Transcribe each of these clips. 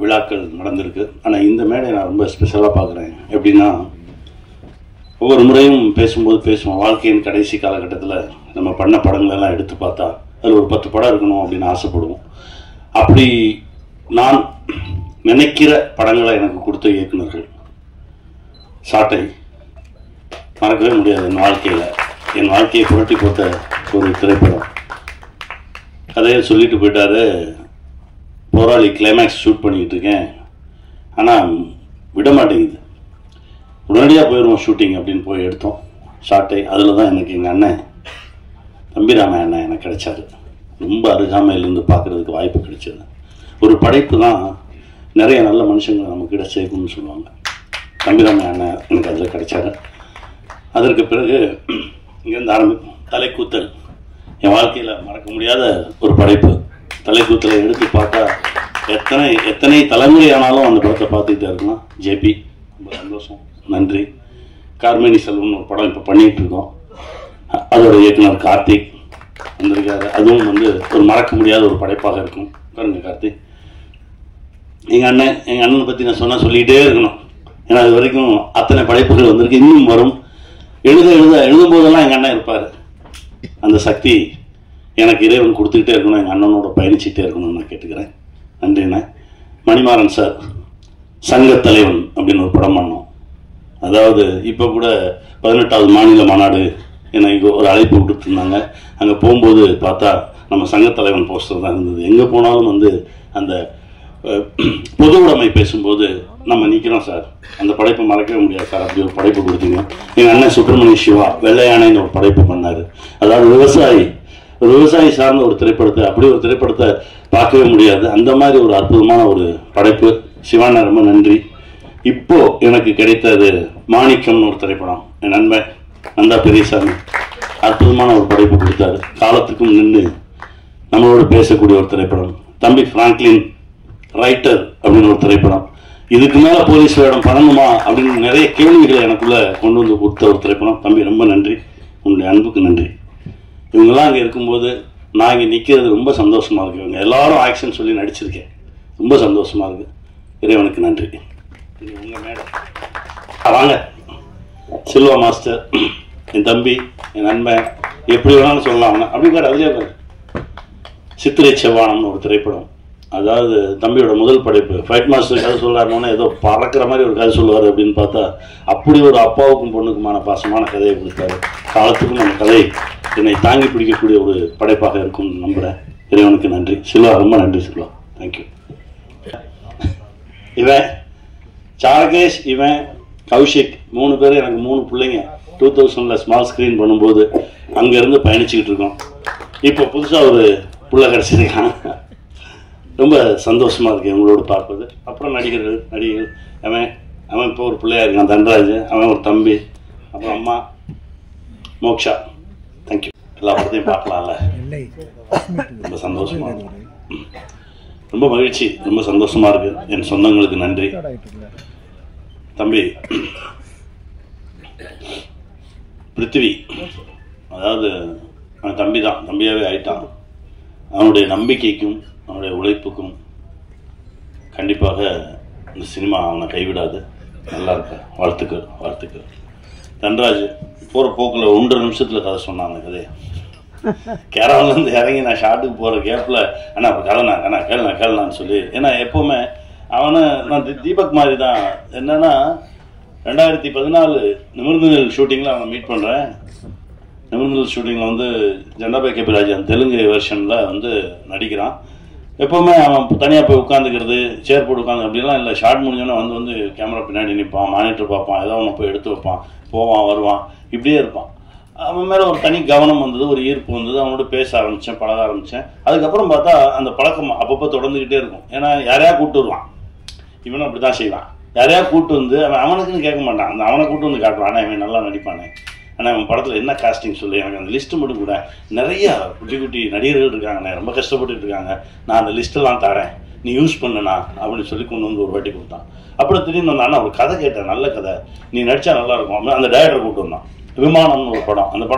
விழாக்கள் நடந்திருக்கு. ஆனால் இந்த மேடை நான் ரொம்ப ஸ்பெஷலாக பார்க்குறேன். எப்படின்னா, ஒவ்வொரு முறையும் பேசும்போது பேசுவோம், வாழ்க்கையின் கடைசி காலகட்டத்தில் நம்ம பண்ண படங்களெல்லாம் எடுத்து பார்த்தா அதில் ஒரு 10 படம் இருக்கணும் அப்படின்னு ஆசைப்படுவோம். அப்படி நான் நினைக்கிற படங்களை எனக்கு கொடுத்த இயக்குநர்கள் சாட்டை மறக்கவே முடியாது. என் வாழ்க்கையை புரட்டி போட்ட ஒரு திரைப்படம். கதையை சொல்லிட்டு போயிட்டாரு, போராளி கிளைமேக்ஸ் ஷூட் பண்ணிக்கிட்டு இருக்கேன், ஆனால் விட மாட்டேங்குது, உடனடியாக போயிடுவோம் ஷூட்டிங் அப்படின்னு போய் எடுத்தோம் சாட்டை. அதில் தான் எனக்கு எங்கள் அண்ணன் தம்பிராம அண்ணன் எனக்கு கிடைச்சாரு. ரொம்ப அருகாமையிலேருந்து பார்க்குறதுக்கு வாய்ப்பு கிடைச்சது. ஒரு படைப்பு தான் நிறைய நல்ல மனுஷங்களை நமக்கு கிடைச்சிருக்குன்னு சொல்லுவாங்க. தம்பிராம அண்ணன் எனக்கு அதில் கிடைச்சாரு. அதற்கு பிறகு இங்கேருந்து ஆரம்பிக்கும் தலைக்கூத்தல். என் வாழ்க்கையில் மறக்க முடியாத ஒரு படைப்பு. தலைக்கூத்தலை எடுத்து பார்த்தா எத்தனை தலைமுறை ஆனாலும் அந்த படத்தை பார்த்துக்கிட்டே இருக்கலாம். ஜேபி ரொம்ப சந்தோஷம், நன்றி. கார்மேனி செல்வம்னு ஒரு படம் இப்போ பண்ணிகிட்டு இருக்கோம். அதோட இயக்குனர் கார்த்திக் வந்திருக்காரு. அதுவும் ஒரு மறக்க முடியாத ஒரு படைப்பாக இருக்கும். பாருங்க கார்த்திக், எங்கள் அண்ணனை பற்றி நான் சொல்லிக்கிட்டே இருக்கணும். ஏன்னா அது வரைக்கும் அத்தனை படைப்புகள் வந்திருக்கு, இன்னும் வரும். எழுதும் போதெல்லாம் எங்கள் அண்ணன் இருப்பார். அந்த சக்தி எனக்கு இறைவன் கொடுத்துக்கிட்டே இருக்கணும், எங்கள் அண்ணனோட பயணிச்சுக்கிட்டே இருக்கணும்னு நான் கேட்டுக்கிறேன். நன்றிண்ணே. மணிமாறன் சார் சங்க தலைவன் அப்படின்னு ஒரு படம் பண்ணோம். அதாவது இப்போ கூட 18வது மாநில மாநாடு எனக்கு ஒரு அழைப்பு விட்டுருந்தாங்க. அங்கே போகும்போது பார்த்தா நம்ம சங்கத்தலைவன் போஸ்டர் தான் இருந்தது. எங்கே போனாலும் அந்த பொது உடைமை பேசும்போது நம்ம நிற்கிறோம் சார், அந்த படைப்பை மறக்கவே முடியாது சார். அப்படி ஒரு படைப்பு கொடுத்தீங்க. எங்கள் அண்ணன் சுப்பிரமணிய சிவா வெள்ளையானைன்னு ஒரு படைப்பு பண்ணார். அதாவது விவசாயி சார்ந்த ஒரு திரைப்படத்தை, அப்படி ஒரு திரைப்படத்தை பார்க்கவே முடியாது. அந்த மாதிரி ஒரு அற்புதமான ஒரு படைப்பு. சிவானா ரொம்ப நன்றி. இப்போ எனக்கு கிடைத்தது மாணிக்கம்னு ஒரு திரைப்படம். என் நண்பன் நந்தா பெரியசாமி அற்புதமான ஒரு படைப்பு கொடுத்தாரு. காலத்துக்கும் நின்று நம்மளோட பேசக்கூடிய ஒரு திரைப்படம். தம்பி பிராங்க்லின் ரைட்டர் அப்படின்னு ஒரு திரைப்படம். இதுக்கு மேலே போலீஸ் வேடம் பண்ணணுமா அப்படின்னு நிறைய கேள்விகளை எனக்குள்ள கொண்டு வந்து கொடுத்த ஒரு திரைப்படம். தம்பி ரொம்ப நன்றி, உங்களுடைய அன்புக்கு நன்றி. இவங்கெல்லாம் அங்கே இருக்கும்போது நான் இங்கே நிற்கிறது ரொம்ப சந்தோஷமாக இருக்கு. இவங்க எல்லாரும் ஆக்ஷன் சொல்லி நடிச்சிருக்கேன், ரொம்ப சந்தோஷமாக இருக்கு. இறைவனுக்கு நன்றி. உங்கள் மேடம் வாங்க, சில்வா மாஸ்டர், என் தம்பி, என் நண்பன், எப்படி வேணாலும் சொல்லலாம். அப்படி பாரு, அதுலேயே பாரு, சித்திரை செவ்வானம்னு ஒரு திரைப்படம். அதாவது தம்பியோட முதல் படைப்பு. ஃபைட் மாஸ்டர் கதை சொல்லாருன்னு ஏதோ பறக்கிற மாதிரி ஒரு கதை சொல்லுவார் அப்படின்னு பார்த்தா அப்படி ஒரு அப்பாவுக்கும் பொண்ணுக்குமான பாசமான கதையை கொடுத்தாரு. காலத்துக்கும் நம்ம கதை என்னை தாங்கி பிடிக்கக்கூடிய ஒரு படைப்பாக இருக்கும்னு நம்புகிறேன். இறைவனுக்கு நன்றி. சில்வா ரொம்ப நன்றி சில்வா, தேங்க்யூ. இவன் சார்கேஷ், இவன் கௌஷிக், 3 பேர் எனக்கு 3 பிள்ளைங்க. 2000 ஸ்மால் ஸ்க்ரீன் பண்ணும்போது அங்கேருந்து பயணிச்சுக்கிட்டு இருக்கோம். இப்போ புதுசாக ஒரு பிள்ளை கிடச்சிருக்கான். ரொம்ப சந்தோஷமாக இருக்கு உங்களோட பார்ப்பது. அப்புறம் நடிகர்கள் அவன் இப்போ ஒரு பிள்ளையா இருக்கான், தன்ராஜ், அவன் ஒரு தம்பி, அப்புறம் அம்மா மோக்ஷா. தேங்க்யூ. எல்லா படத்தையும் பார்க்கலாம்ல, ரொம்ப சந்தோஷமா இருக்கு, ரொம்ப மகிழ்ச்சி, ரொம்ப சந்தோஷமா இருக்கு. என் சொந்தங்களுக்கு நன்றி. தம்பி பிருத்திவி, அதாவது அவன் தம்பி தான், தம்பியாகவே ஆயிட்டான். அவனுடைய நம்பிக்கைக்கும் அவனுடைய உழைப்புக்கும் கண்டிப்பாக இந்த சினிமா அவனை கைவிடாது. நல்லா இருக்க, வாழ்த்துக்கள். தன்ராஜ் போகிற போக்கில் 1.5 நிமிஷத்தில் கதை சொன்னான். அந்த கதையை கேரளாலேருந்து இறங்கி நான் ஷாட்டுக்கு போகிற கேப்பில் அண்ணா அப்போ கதைண்ணா கேளனான்னு சொல்லி, ஏன்னா எப்போவுமே நான் தீபக் மாதிரி தான். என்னன்னா 2014 நிமிர்ந்துகள் ஷூட்டிங்கில் அவனை மீட் பண்ணுறேன். நிமிர்ந்துகள் ஷூட்டிங்கில் ஜெண்டாபாய் கேபிராஜன் தெலுங்கு வெர்ஷனில் நடிக்கிறான். எப்போவுமே அவன் தனியாக போய் உட்காந்துக்கிறது, சேர் போட்டு உட்காந்து அப்படிலாம் இல்லை. ஷார்ட் முடிஞ்சோன்னே வந்து கேமரா பின்னாடி நிற்பான், மானிட்டர் பார்ப்பான், ஏதோ ஒன்று போய் எடுத்து வைப்பான், போவான் வருவான், இப்படியே இருப்பான். அவன் மேலே ஒரு தனி கவனம் வந்தது, ஒரு ஈர்ப்பு வந்தது. அவனோட பேச ஆரம்பித்தேன், பழக ஆரம்பித்தேன். அதுக்கப்புறம் பார்த்தா அந்த பழக்கம் அப்பப்போ தொடர்ந்துக்கிட்டே இருக்கும். ஏன்னா யாரையா கூப்பிட்டு வருவான், இவனும் அப்படி தான் செய்வான். யாரையா கூப்பிட்டு வந்து அவனுக்குன்னு கேட்க மாட்டான், அந்த அவனை கூப்பிட்டு வந்து காட்டுவான். ஆனால் இவன் நல்லா நடிப்பானே, ஆனால் அவன் படத்தில் என்ன காஸ்டிங் சொல்லி எனக்கு அந்த லிஸ்ட்டு மட்டும் கூட. நிறையா குட்டி நடிகர்கள் இருக்காங்க, ரொம்ப கஷ்டப்பட்டுட்டு இருக்காங்க. நான் அந்த லிஸ்ட்டெல்லாம் தரேன், நீ யூஸ் பண்ணுண்ணா அப்படின்னு சொல்லி கொண்டு வந்து ஒரு வாட்டி கொடுத்தான். அப்புறம் திடீர்னு அந்த அண்ணா ஒரு கதை கேட்டேன், நல்ல கதை, நீ நடித்தா நல்லாயிருக்கும். அந்த டைரக்டரை கூப்பிட்டு வந்தான். விமானம்னு ஒரு படம்,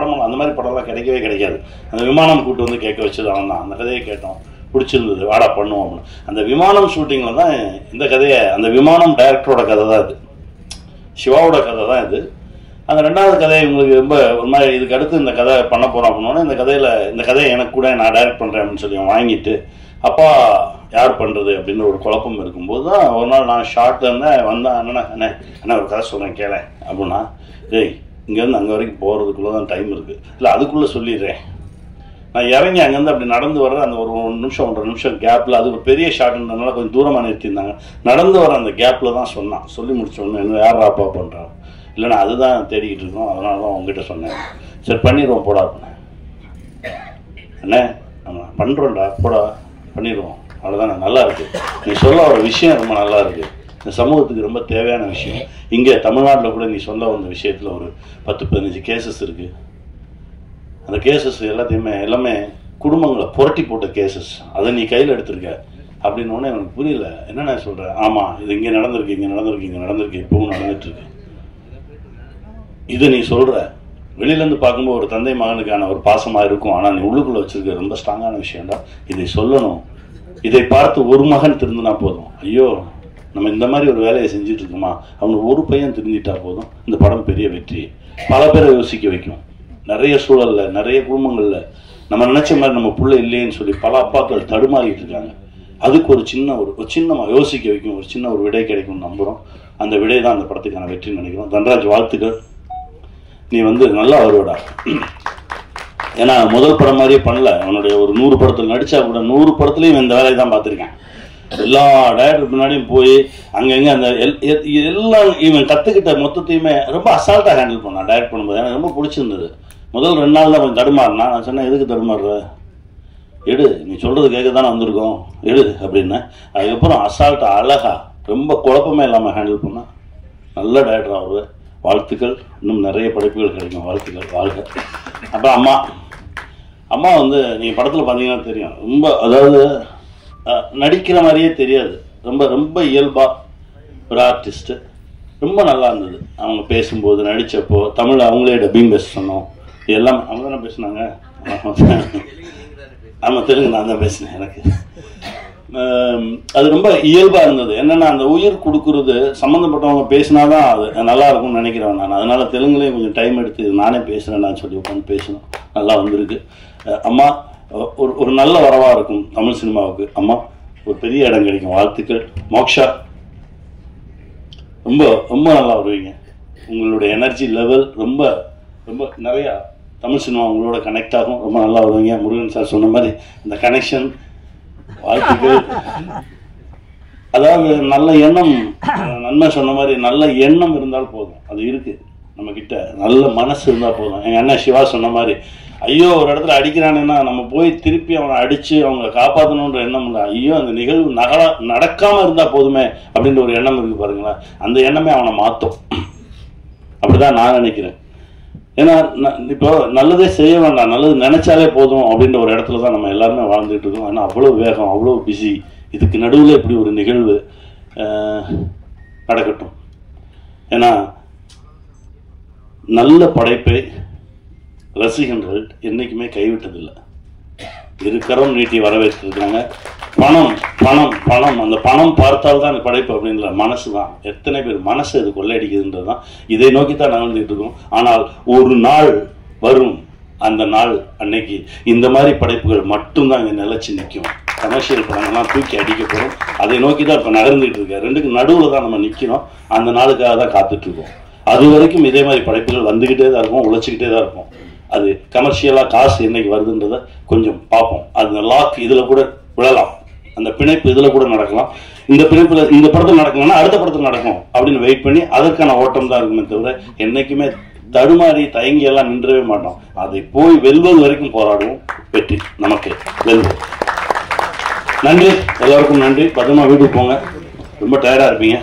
அந்த மாதிரி படம்லாம் கிடைக்கவே கிடைக்காது. அந்த விமானம் கூப்பிட்டு வந்து கேட்க வச்சது அவன் தான். அந்த கதையை கேட்டோம், பிடிச்சிருந்தது, வாடா பண்ணுவோம் அப்படின்னு. அந்த விமானம் ஷூட்டிங்கில் தான் இந்த கதையை, அந்த விமானம் டைரக்டரோட கதை தான் இது, சிவாவோட கதை தான் இது. அந்த ரெண்டாவது கதையை உங்களுக்கு ரொம்ப ஒரு மாதிரி இதுக்கு அடுத்து இந்த கதை பண்ண போகிறோம் அப்படின்னோடனே இந்த கதையை எனக்கு கூட நான் டைரக்ட் பண்ணுறேன் அப்படின்னு சொல்லி வாங்கிட்டு, அப்பா யார் பண்ணுறது அப்படின்னு ஒரு குழப்பம் இருக்கும்போது தான் ஒரு நாள் நான் ஷார்ட்டில் இருந்தேன் வந்தேன். அண்ணா ஒரு கதை சொல்கிறேன் கேள அப்படின்னா, டேய் இங்கேருந்து அங்கே வரைக்கும் போகிறதுக்குள்ளே தான் டைம் இருக்குது, இல்லை அதுக்குள்ளே சொல்லிடுறேன். நான் இறங்கி அங்கேருந்து அப்படி நடந்து வர்ற அந்த ஒரு 1 நிமிஷம் 1.5 நிமிஷம் கேப்பில், அது ஒரு பெரிய ஷார்ட்ன்றதுனால கொஞ்சம் தூரமாக நிறுத்தியிருந்தாங்க, நடந்து வர அந்த கேப்பில் தான் சொன்னான். சொல்லி முடிச்சோன்னு என்ன யார் அப்பா பண்ணுறான், இல்லைண்ணா அதுதான் தேடிக்கிட்டு இருக்கோம், அதனால தான் உங்ககிட்ட சொன்னேன். சரி பண்ணிடுவோம் போடா அப்படின்னேன். அண்ணே நம்ம பண்ணுறோம்டா போடா பண்ணிடுவோம், அவ்வளோதானே, நல்லா இருக்குது, நீ சொல்ல ஒரு விஷயம் ரொம்ப நல்லா இருக்குது, இந்த சமூகத்துக்கு ரொம்ப தேவையான விஷயம். இங்கே தமிழ்நாட்டில் கூட நீ சொல்ல வந்த விஷயத்தில் ஒரு 10-15 கேசஸ் இருக்குது. அந்த கேசஸ் எல்லாமே குடும்பங்களை புரட்டி போட்ட கேசஸ், அதை நீ கையில் எடுத்திருக்க அப்படின்னோடனே எனக்கு புரியல. என்னென்ன சொல்கிறேன், ஆமாம் இது இங்கே நடந்திருக்கு, இங்கே நடந்திருக்கு, இங்கே நடந்திருக்கு, இப்பவும் நடந்துட்டுருக்கு. இதை நீ சொல்கிற வெளியிலேருந்து பார்க்கும்போது ஒரு தந்தை மகனுக்கான ஒரு பாசமாக இருக்கும், ஆனால் நீ உள்ளுக்குள்ளே வச்சுருக்க ரொம்ப ஸ்ட்ராங்கான விஷயம்டா, இதை சொல்லணும். இதை பார்த்து ஒரு மகன் திருந்தினா போதும், ஐயோ நம்ம இந்த மாதிரி ஒரு வேலையை செஞ்சுட்டு இருக்கோமா, அவனுக்கு ஒரு பையன் திருந்திட்டா போதும், இந்த படம் பெரிய வெற்றி. பல பேரை யோசிக்க வைக்கும். நிறைய சூழலில் நிறைய குடும்பங்களில் நம்ம நினச்ச மாதிரி நம்ம பிள்ளை இல்லைன்னு சொல்லி பல அப்பாக்கள் தடுமாறிட்டு இருக்காங்க. அதுக்கு ஒரு சின்னமாக யோசிக்க வைக்கும், ஒரு சின்ன ஒரு விடை கிடைக்கும்னு நம்புகிறோம். அந்த விடை தான் அந்த படத்துக்கான வெற்றின்னு நினைக்கிறோம். தன்ராஜ் வாழ்த்துக்கள், நீ நல்லா வருவடா. ஏன்னா முதல் படம் மாதிரியே பண்ணல, அவனுடைய ஒரு 100 படத்தில் நடித்தா கூட 100 படத்துலையும் இந்த வேலையை தான் பார்த்துருக்கேன். எல்லா டைரக்டர் பின்னாடியும் போய் அங்கங்கே அந்த எல்லாம் இவன் கற்றுக்கிட்ட மொத்தத்தையுமே ரொம்ப அசால்ட்டாக ஹேண்டில் பண்ணான் டைரக்ட் பண்ணும்போது. எனக்கு ரொம்ப பிடிச்சிருந்தது. முதல் 2 நாள் தான் கொஞ்சம் தடுமாறினா. நான் சொன்னேன், எதுக்கு தடுமாறுற, எடு, நீ சொல்கிறது கேட்க தானே வந்திருக்கோம், எடு அப்படின்னு. அதுக்கப்புறம் அசால்ட்டாக அழகா ரொம்ப குழப்பமே இல்லாமல் ஹேண்டில் பண்ணால் நல்ல டைரக்டர் ஆகுது. வாழ்த்துக்கள், இன்னும் நிறைய படைப்புகள் கிடைக்கும், வாழ்த்துக்கள், வாழ்க. அப்புறம் அம்மா நீங்கள் படத்தில் பார்த்தீங்கன்னா தெரியும், ரொம்ப அதாவது நடிக்கிற மாதிரியே தெரியாது, ரொம்ப ரொம்ப இயல்பாக ஒரு ஆர்டிஸ்ட்டு. ரொம்ப நல்லா இருந்தது அவங்க பேசும்போது, நடித்தப்போ. தமிழ் அவங்களே டப்பிங் பேச சொன்னோம், எல்லாம் அவங்க தானே பேசினாங்க. ஆமாம் தெலுங்கு நான் தான் பேசினேன். எனக்கு அது ரொம்ப இயல்பாக இருந்தது. என்னென்னா அந்த உயிர் கொடுக்குறது சம்மந்தப்பட்டவங்க பேசினாதான் அது நல்லா இருக்கும்னு நினைக்கிறேன் நான். அதனால் தெலுங்குலேயும் கொஞ்சம் டைம் எடுத்து நானே பேசுகிறேன்னு சொல்லி உட்காந்து பேசணும். நல்லா வந்திருக்கு. அம்மா ஒரு நல்ல வரவாக இருக்கும் தமிழ் சினிமாவுக்கு. அம்மா ஒரு பெரிய இடம் கிடைக்கும், வாழ்த்துக்கள். மோக்ஷா ரொம்ப ரொம்ப நல்லா வருவீங்க. உங்களுடைய எனர்ஜி லெவல் ரொம்ப ரொம்ப நிறையா தமிழ் சினிமா உங்களோட கனெக்ட் ஆகும், ரொம்ப நல்லா வருவீங்க. முருகன் சார் சொன்ன மாதிரி அந்த கனெக்ஷன், வாழ்த்துக்கள். அதாவது நல்ல எண்ணம், நன்மை சொன்ன மாதிரி நல்ல எண்ணம் இருந்தால் போதும், அது இருக்கு நம்ம கிட்ட. நல்ல மனசு இருந்தால் போதும். எங்கள் அண்ணன் சிவா சொன்ன மாதிரி, ஐயோ ஒரு இடத்துல அடிக்கிறானுன்னா நம்ம போய் திருப்பி அவனை அடித்து அவங்க காப்பாற்றணுன்ற எண்ணம் இல்லை. ஐயோ அந்த நிகழ்வு நடக்காமல் இருந்தால் போதுமே அப்படின்ற ஒரு எண்ணம் இருக்குது பாருங்களேன். அந்த எண்ணமே அவனை மாற்றும். அப்படிதான் நான் நினைக்கிறேன். ஏன்னா இப்போ நல்லதே செய்ய வேண்டாம், நல்லது நினைச்சாலே போதும் அப்படின்ற ஒரு இடத்துல தான் நம்ம எல்லாருமே வாழ்ந்துட்டு இருக்கோம். ஆனால் அவ்வளோ வேகம், அவ்வளோ பிஸி. இதுக்கு நடுவில் இப்படி ஒரு நிகழ்வு நடக்கட்டும். ஏன்னா நல்ல படைப்பை ரசிகர்கள் என்றைக்குமே கைவிட்டதில்லை, இருக்கரம் நீட்டி வரவேற்றிருக்காங்க. பணம் பணம் பணம், அந்த பணம் பார்த்தால்தான் அந்த படைப்பு அப்படின்ற மனசு தான். எத்தனை பேர் மனசு இது கொள்ளையடிக்குதுன்றது தான். இதை நோக்கித்தான் நகர்ந்துட்டு இருக்கோம். ஆனால் ஒரு நாள் வரும், அந்த நாள் அன்னைக்கு இந்த மாதிரி படைப்புகள் மட்டும்தான் இங்கே நிலைச்சு நிற்கும். கமர்ஷியல் படங்கள்லாம் தூக்கி அடிக்க போகிறோம். அதை நோக்கி தான் இப்போ நகர்ந்துட்டு இருக்க. ரெண்டுக்கு நடுவில் தான் நம்ம நிற்கிறோம். அந்த நாளுக்காக தான் காத்துட்டு இருக்கோம். அது வரைக்கும் இதே மாதிரி படைப்புகள் வந்துக்கிட்டே தான் இருக்கும், உழைச்சிக்கிட்டே தான் இருக்கும். அது கமர்ஷியலாக காசு என்னைக்கு வருதுன்றதை கொஞ்சம் பார்ப்போம். அது லாக் இதில் கூட விழலாம், அந்த பிணைப்பு இதில் கூட நடக்கலாம். இந்த பிணைப்பில் இந்த படத்தில் நடக்கணும்னா அடுத்த படத்தில் நடக்கும் அப்படின்னு வெயிட் பண்ணி அதற்கான ஓட்டம் தான் இருக்குமே தவிர என்றைக்குமே தடுமாறி தயங்கி எல்லாம் நின்றவே மாட்டோம். அதை போய் வெல்வது வரைக்கும் போராடுவோம். வெற்றி நமக்கு, வெல்வோம். நன்றி, எல்லாருக்கும் நன்றி. பத்திரமா வீட்டுக்கு போங்க, ரொம்ப டயர்டாக இருப்பீங்க.